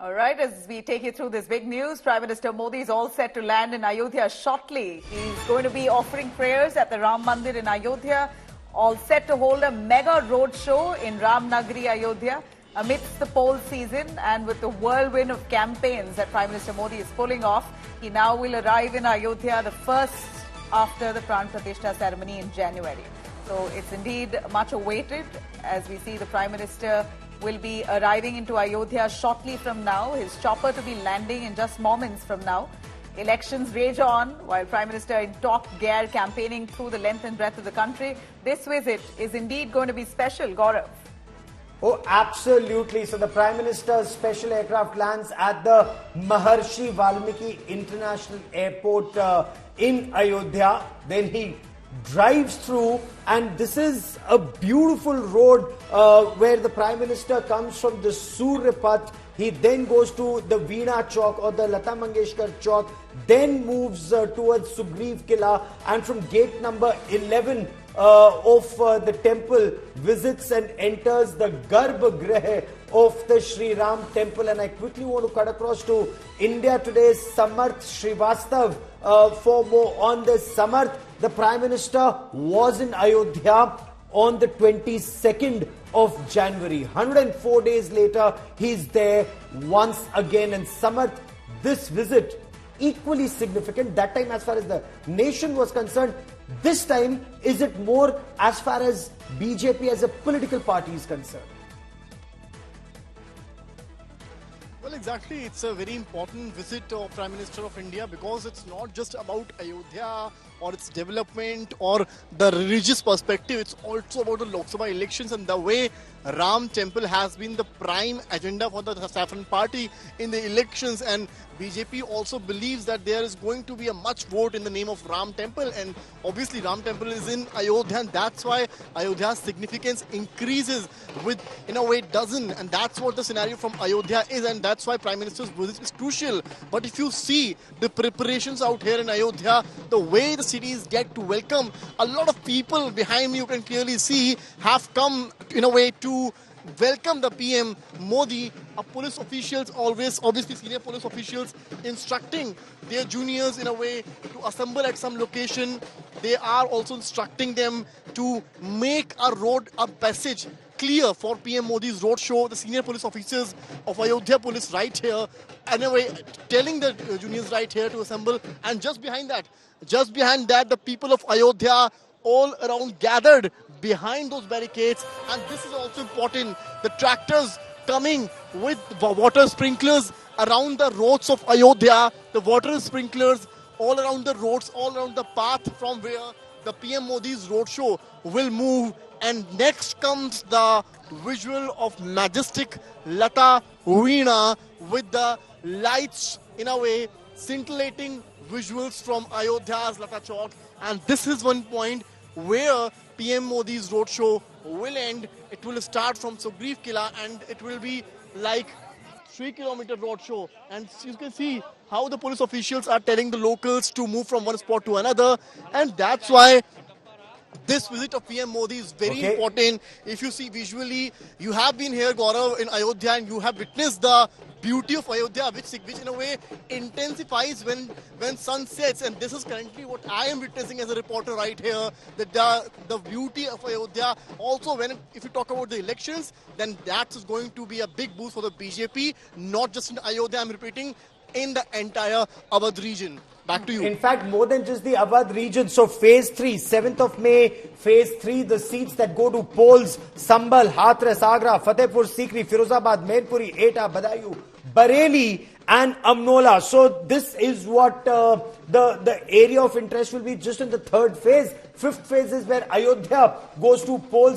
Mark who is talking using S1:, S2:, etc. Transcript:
S1: All right, as we take you through this big news, Prime Minister Modi is all set to land in Ayodhya shortly. He's going to be offering prayers at the Ram Mandir in Ayodhya, all set to hold a mega road show in Ramnagari, Ayodhya. Amidst the poll season and with the whirlwind of campaigns that Prime Minister Modi is pulling off, he now will arrive in Ayodhya the first after the Pran Pratishtha ceremony in January. So it's indeed much awaited as we see the Prime Minister will be arriving into Ayodhya shortly from now. His chopper to be landing in just moments from now. Elections rage on while Prime Minister in top gear campaigning through the length and breadth of the country. This visit is indeed going to be special, Gaurav.
S2: Oh, absolutely. So the Prime Minister's special aircraft lands at the Maharshi Valmiki International Airport in Ayodhya. Then he drives through, and this is a beautiful road where the Prime Minister comes from the Surya Path. He then goes to the Veena Chowk or the Lata Mangeshkar Chowk, then moves towards Sugriv Killa, and from gate number 11 of the temple visits and enters the Garbhagriha of the Sri Ram temple. And I quickly want to cut across to India Today's Samarth Srivastav for more on this. Samarth, the Prime Minister was in Ayodhya on the 22nd of January. 104 days later, he's there once again. And Samarth, this visit equally significant. That time as far as the nation was concerned. This time, is it more as far as BJP as a political party is concerned?
S3: Well, exactly. It's a very important visit of Prime Minister of India because it's not just about Ayodhya or its development or the religious perspective. It's also about the Lok Sabha elections and the way Ram Temple has been the prime agenda for the Saffron Party in the elections. And BJP also believes that there is going to be a much vote in the name of Ram Temple. And obviously Ram Temple is in Ayodhya, and that's why Ayodhya's significance increases with, in a way, dozen. And that's what the scenario from Ayodhya is, and that's why Prime Minister's visit is crucial. But if you see the preparations out here in Ayodhya, the way the cities get to welcome, a lot of people behind me, you can clearly see, have come in a way to welcome the PM Modi. Police officials always, obviously senior police officials, instructing their juniors in a way to assemble at some location. They are also instructing them to make a road, a passage clear for PM Modi's road show. The senior police officers of Ayodhya Police right here, anyway, telling the juniors right here to assemble. And just behind that, the people of Ayodhya all around gathered behind those barricades. And this is also important, the tractors coming with water sprinklers around the roads of Ayodhya, the water sprinklers all around the roads, all around the path from where the PM Modi's roadshow will move. And next comes the visual of majestic Lata Veena with the lights, in a way, scintillating visuals from Ayodhya's Lata Chowk. And this is one point where PM Modi's roadshow will end. It will start from Sugriv Killa and it will be like 3-kilometer roadshow. And you can see how the police officials are telling the locals to move from one spot to another. And that's why this visit of PM Modi is very important. If you see visually, you have been here, Gaurav, in Ayodhya, and you have witnessed the beauty of Ayodhya, which in a way intensifies when sun sets. And this is currently what I am witnessing as a reporter right here, that the beauty of Ayodhya. Also, if you talk about the elections, then that is going to be a big boost for the BJP, not just in Ayodhya, I'm repeating, in the entire Awadh region. Back to you.
S2: In fact, more than just the Awadh region. So phase 3, 7th of May, phase 3, the seats that go to polls: Sambhal, Hathras, Agra, Fatehpur Sikri, Firozabad, Mainpuri, Etah, Badaयूं, Bareilly and Amnola. So this is what the area of interest will be just in the third phase. Fifth phase is where Ayodhya goes to polls.